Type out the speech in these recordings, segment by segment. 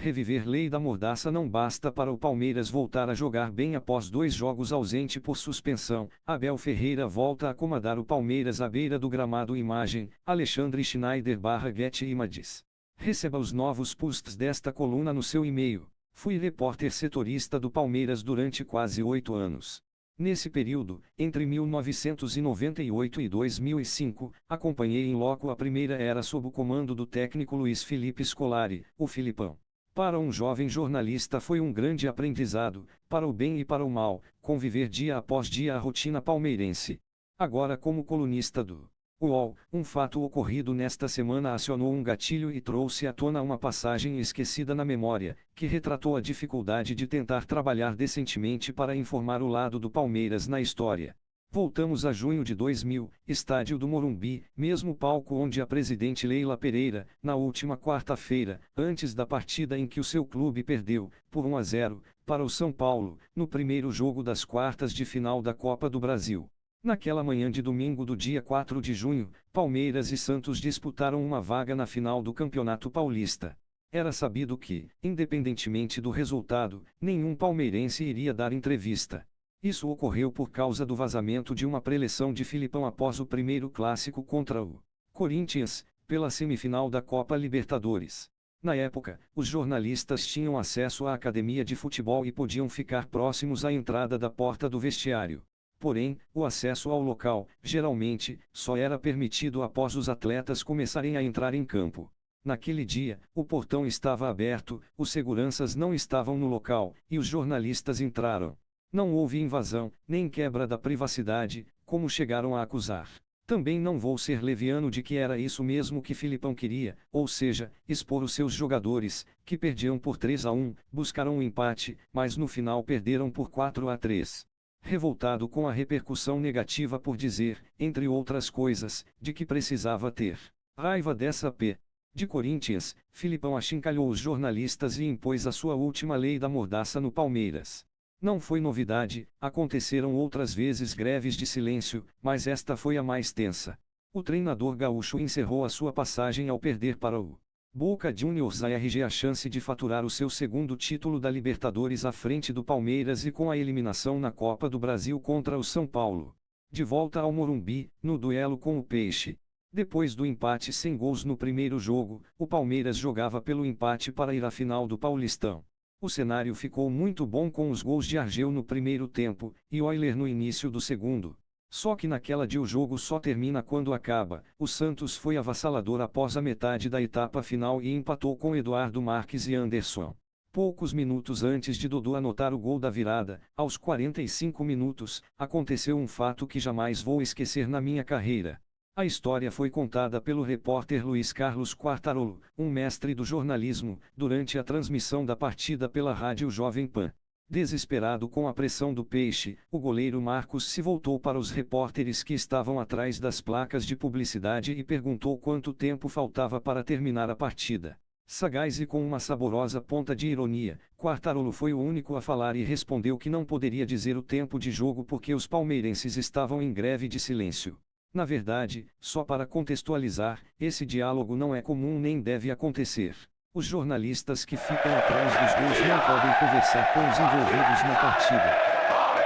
reviver Lei da Mordaça não basta para o Palmeiras voltar a jogar bem após 2 jogos ausente por suspensão. Abel Ferreira volta a comandar o Palmeiras à beira do gramado. Imagem, Alexandre Schneider/Getty Images. Receba os novos posts desta coluna no seu e-mail. Fui repórter setorista do Palmeiras durante quase 8 anos. Nesse período, entre 1998 e 2005, acompanhei em loco a primeira era sob o comando do técnico Luiz Felipe Scolari, o Filipão. Para um jovem jornalista foi um grande aprendizado, para o bem e para o mal, conviver dia após dia a rotina palmeirense. Agora como colunista do UOL, um fato ocorrido nesta semana acionou um gatilho e trouxe à tona uma passagem esquecida na memória, que retratou a dificuldade de tentar trabalhar decentemente para informar o lado do Palmeiras na história. Voltamos a junho de 2000, estádio do Morumbi, mesmo palco onde a presidente Leila Pereira, na última quarta-feira, antes da partida em que o seu clube perdeu, por 1-0, para o São Paulo, no primeiro jogo das quartas de final da Copa do Brasil. Naquela manhã de domingo do dia 4 de junho, Palmeiras e Santos disputaram uma vaga na final do Campeonato Paulista. Era sabido que, independentemente do resultado, nenhum palmeirense iria dar entrevista. Isso ocorreu por causa do vazamento de uma preleção de Filipão após o primeiro clássico contra o Corinthians, pela semifinal da Copa Libertadores. Na época, os jornalistas tinham acesso à academia de futebol e podiam ficar próximos à entrada da porta do vestiário. Porém, o acesso ao local, geralmente, só era permitido após os atletas começarem a entrar em campo. Naquele dia, o portão estava aberto, os seguranças não estavam no local, e os jornalistas entraram. Não houve invasão, nem quebra da privacidade, como chegaram a acusar. Também não vou ser leviano de que era isso mesmo que Filipão queria, ou seja, expor os seus jogadores, que perdiam por 3-1, buscaram um empate, mas no final perderam por 4-3. Revoltado com a repercussão negativa por dizer, entre outras coisas, de que precisava ter raiva dessa P. de Corinthians, Filipão achincalhou os jornalistas e impôs a sua última lei da mordaça no Palmeiras. Não foi novidade, aconteceram outras vezes greves de silêncio, mas esta foi a mais tensa. O treinador gaúcho encerrou a sua passagem ao perder para o Boca Juniors a chance de faturar o seu segundo título da Libertadores à frente do Palmeiras e com a eliminação na Copa do Brasil contra o São Paulo. De volta ao Morumbi, no duelo com o Peixe. Depois do empate sem gols no primeiro jogo, o Palmeiras jogava pelo empate para ir à final do Paulistão. O cenário ficou muito bom com os gols de Argel no primeiro tempo, e Euler no início do segundo. Só que naquela de o jogo só termina quando acaba, o Santos foi avassalador após a metade da etapa final e empatou com Eduardo Marques e Anderson. Poucos minutos antes de Dodô anotar o gol da virada, aos 45 minutos, aconteceu um fato que jamais vou esquecer na minha carreira. A história foi contada pelo repórter Luiz Carlos Quartarolo, um mestre do jornalismo, durante a transmissão da partida pela rádio Jovem Pan. Desesperado com a pressão do Peixe, o goleiro Marcos se voltou para os repórteres que estavam atrás das placas de publicidade e perguntou quanto tempo faltava para terminar a partida. Sagaz e com uma saborosa ponta de ironia, Quartarolo foi o único a falar e respondeu que não poderia dizer o tempo de jogo porque os palmeirenses estavam em greve de silêncio. Na verdade, só para contextualizar, esse diálogo não é comum nem deve acontecer. Os jornalistas que ficam atrás dos gols não podem conversar com os envolvidos na partida.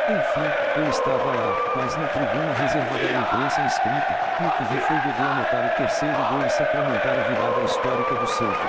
Enfim, eu estava lá, mas na tribuna reservada à imprensa escrita, e o que vi foi Dodô anotar o terceiro gol e sacramentar a virada histórica do Santos.